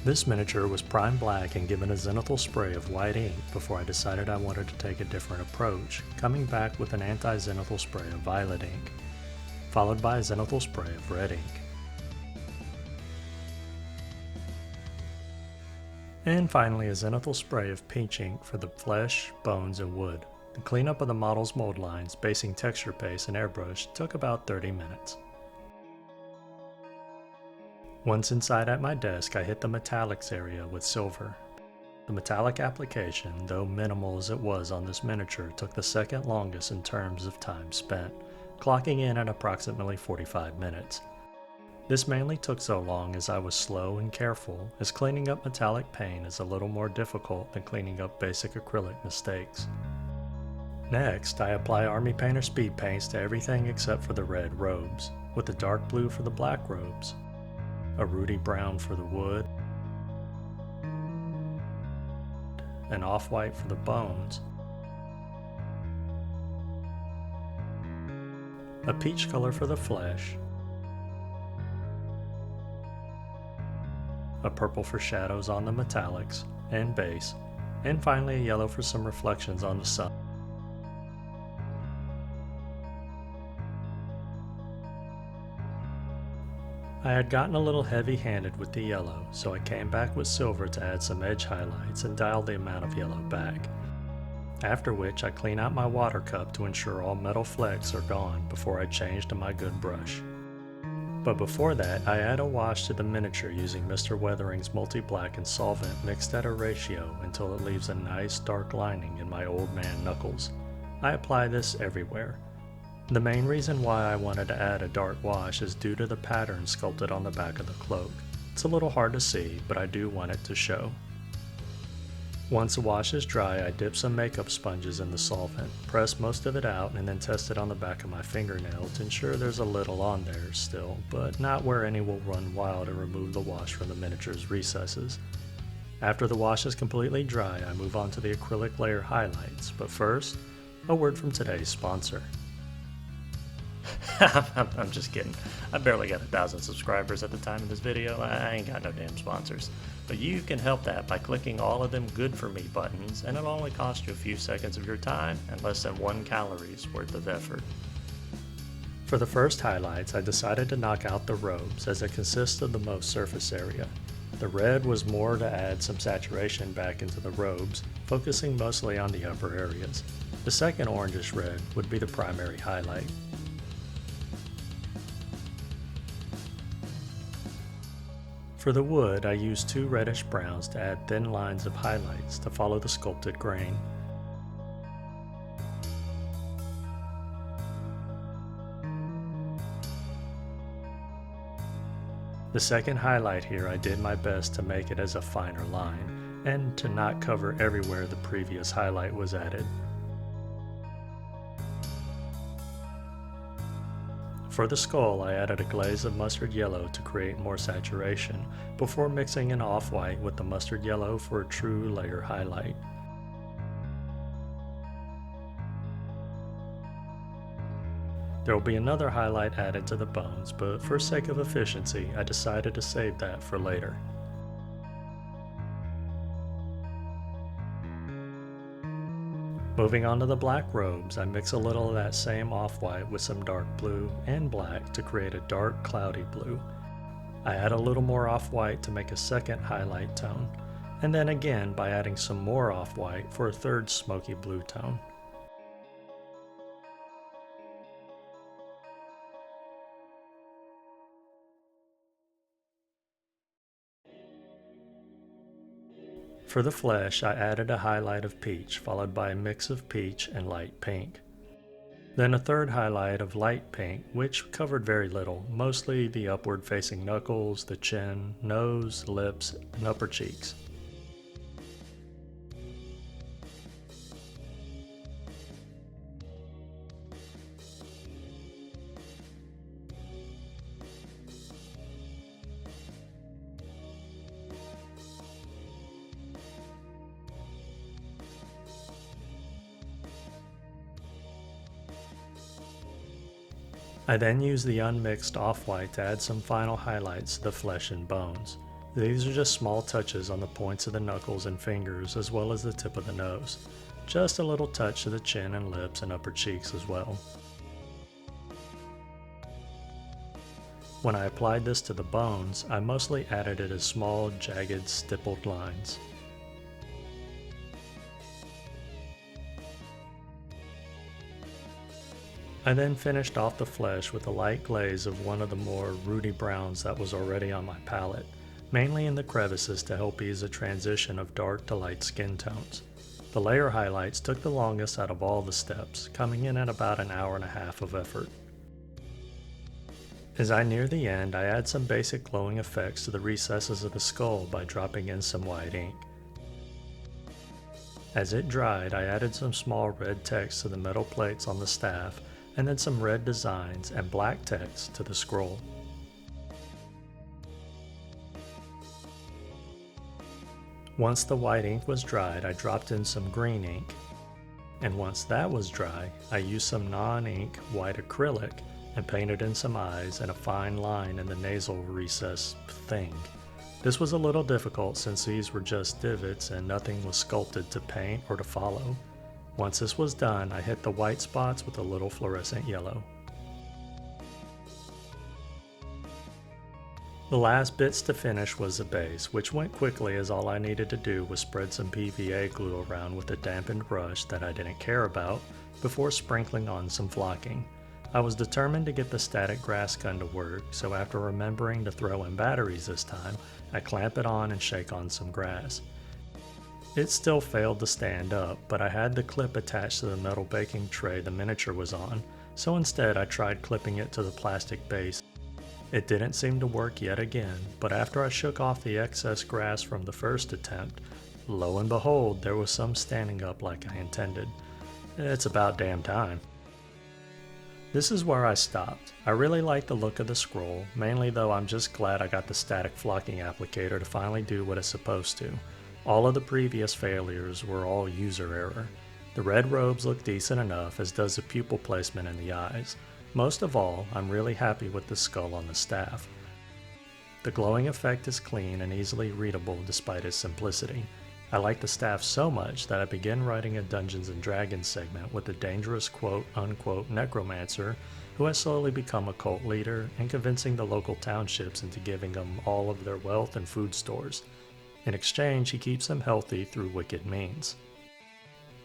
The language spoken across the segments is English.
This miniature was primed black and given a zenithal spray of white ink before I decided I wanted to take a different approach, coming back with an anti-zenithal spray of violet ink, followed by a zenithal spray of red ink. And finally a zenithal spray of peach ink for the flesh, bones, and wood. The cleanup of the model's mold lines, basing texture paste and airbrush took about 30 minutes. Once inside at my desk, I hit the metallics area with silver. The metallic application, though minimal as it was on this miniature, took the second longest in terms of time spent, clocking in at approximately 45 minutes. This mainly took so long as I was slow and careful, as cleaning up metallic paint is a little more difficult than cleaning up basic acrylic mistakes. Next, I apply Army Painter speed paints to everything except for the red robes, with the dark blue for the black robes, a ruddy brown for the wood, an off-white for the bones, a peach color for the flesh, a purple for shadows on the metallics and base, and finally a yellow for some reflections on the sun. I had gotten a little heavy-handed with the yellow, so I came back with silver to add some edge highlights and dialed the amount of yellow back. After which I clean out my water cup to ensure all metal flecks are gone before I change to my good brush. But before that, I add a wash to the miniature using Mr. Weathering's multi-black and solvent mixed at a ratio until it leaves a nice dark lining in my old man knuckles. I apply this everywhere. The main reason why I wanted to add a dark wash is due to the pattern sculpted on the back of the cloak. It's a little hard to see, but I do want it to show. Once the wash is dry, I dip some makeup sponges in the solvent, press most of it out, and then test it on the back of my fingernail to ensure there's a little on there still, but not where any will run wild and remove the wash from the miniature's recesses. After the wash is completely dry, I move on to the acrylic layer highlights, but first, a word from today's sponsor. I'm just kidding. I barely got 1,000 subscribers at the time of this video. I ain't got no damn sponsors. But you can help that by clicking all of them good for me buttons, and it'll only cost you a few seconds of your time and less than 1 calories worth of effort. For the first highlights, I decided to knock out the robes as it consists of the most surface area. The red was more to add some saturation back into the robes, focusing mostly on the upper areas. The second orangish red would be the primary highlight. For the wood, I used 2 reddish browns to add thin lines of highlights to follow the sculpted grain. The second highlight here, I did my best to make it as a finer line, and to not cover everywhere the previous highlight was added. For the skull, I added a glaze of mustard yellow to create more saturation, before mixing an off-white with the mustard yellow for a true layer highlight. There will be another highlight added to the bones, but for sake of efficiency, I decided to save that for later. Moving on to the black robes, I mix a little of that same off-white with some dark blue and black to create a dark cloudy blue. I add a little more off-white to make a second highlight tone, and then again by adding some more off-white for a third smoky blue tone. For the flesh, I added a highlight of peach, followed by a mix of peach and light pink. Then a third highlight of light pink, which covered very little, mostly the upward facing knuckles, the chin, nose, lips, and upper cheeks. I then use the unmixed off-white to add some final highlights to the flesh and bones. These are just small touches on the points of the knuckles and fingers as well as the tip of the nose. Just a little touch to the chin and lips and upper cheeks as well. When I applied this to the bones, I mostly added it as small, jagged, stippled lines. I then finished off the flesh with a light glaze of one of the more ruddy browns that was already on my palette, mainly in the crevices to help ease the transition of dark to light skin tones. The layer highlights took the longest out of all the steps, coming in at about an hour and a half of effort. As I near the end, I add some basic glowing effects to the recesses of the skull by dropping in some white ink. As it dried, I added some small red text to the metal plates on the staff, and then some red designs and black text to the scroll. Once the white ink was dried, I dropped in some green ink, and once that was dry, I used some non-ink white acrylic and painted in some eyes and a fine line in the nasal recess thing. This was a little difficult since these were just divots and nothing was sculpted to paint or to follow. Once this was done, I hit the white spots with a little fluorescent yellow. The last bits to finish was the base, which went quickly as all I needed to do was spread some PVA glue around with a dampened brush that I didn't care about before sprinkling on some flocking. I was determined to get the static grass gun to work, so after remembering to throw in batteries this time, I clamp it on and shake on some grass. It still failed to stand up, but I had the clip attached to the metal baking tray the miniature was on, so instead I tried clipping it to the plastic base. It didn't seem to work yet again, but after I shook off the excess grass from the first attempt, lo and behold, there was some standing up like I intended. It's about damn time. This is where I stopped. I really like the look of the scroll, mainly though I'm just glad I got the static flocking applicator to finally do what it's supposed to. All of the previous failures were all user error. The red robes look decent enough, as does the pupil placement in the eyes. Most of all, I'm really happy with the skull on the staff. The glowing effect is clean and easily readable despite its simplicity. I like the staff so much that I began writing a Dungeons & Dragons segment with a dangerous quote-unquote necromancer who has slowly become a cult leader and convincing the local townships into giving them all of their wealth and food stores. In exchange, he keeps them healthy through wicked means.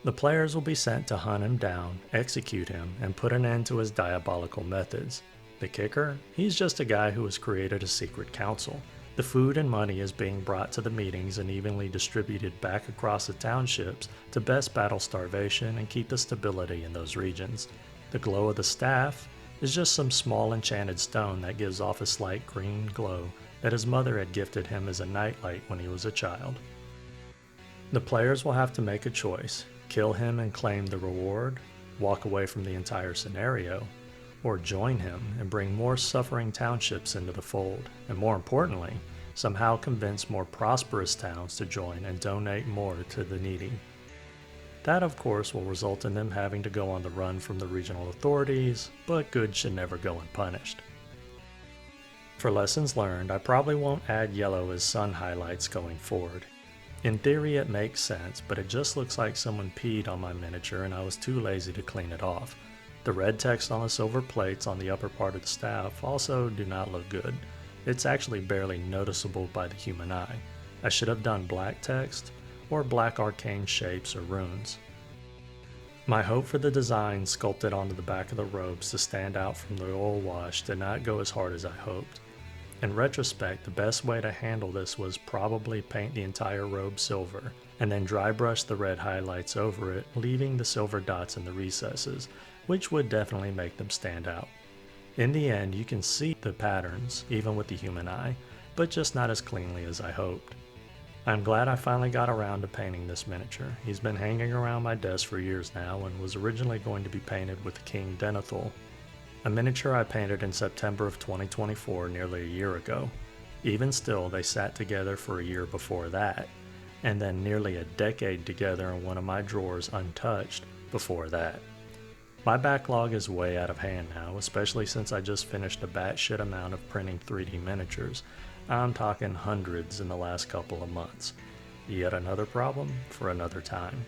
The players will be sent to hunt him down, execute him, and put an end to his diabolical methods. The kicker? He's just a guy who has created a secret council. The food and money is being brought to the meetings and evenly distributed back across the townships to best battle starvation and keep the stability in those regions. The glow of the staff is just some small enchanted stone that gives off a slight green glow that his mother had gifted him as a nightlight when he was a child. The players will have to make a choice: kill him and claim the reward, walk away from the entire scenario, or join him and bring more suffering townships into the fold, and more importantly, somehow convince more prosperous towns to join and donate more to the needy. That of course will result in them having to go on the run from the regional authorities, but good should never go unpunished. For lessons learned, I probably won't add yellow as sun highlights going forward. In theory it makes sense, but it just looks like someone peed on my miniature and I was too lazy to clean it off. The red text on the silver plates on the upper part of the staff also do not look good. It's actually barely noticeable by the human eye. I should have done black text, or black arcane shapes or runes. My hope for the design sculpted onto the back of the robes to stand out from the oil wash did not go as hard as I hoped. In retrospect, the best way to handle this was probably paint the entire robe silver, and then dry brush the red highlights over it, leaving the silver dots in the recesses, which would definitely make them stand out. In the end, you can see the patterns, even with the human eye, but just not as cleanly as I hoped. I'm glad I finally got around to painting this miniature. He's been hanging around my desk for years now and was originally going to be painted with King Denethor, a miniature I painted in September of 2024, nearly a year ago. Even still, they sat together for a year before that, and then nearly a decade together in one of my drawers untouched before that. My backlog is way out of hand now, especially since I just finished a batshit amount of printing 3D miniatures. I'm talking hundreds in the last couple of months. Yet another problem for another time.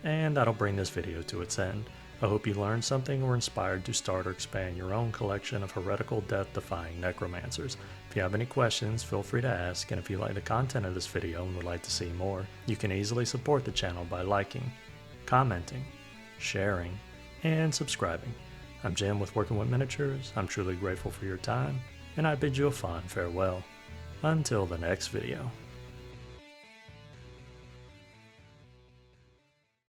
And that'll bring this video to its end. I hope you learned something or inspired to start or expand your own collection of heretical, death-defying necromancers. If you have any questions, feel free to ask, and if you like the content of this video and would like to see more, you can easily support the channel by liking, commenting, sharing, and subscribing. I'm Jim with Working with Miniatures. I'm truly grateful for your time, and I bid you a fond farewell. Until the next video.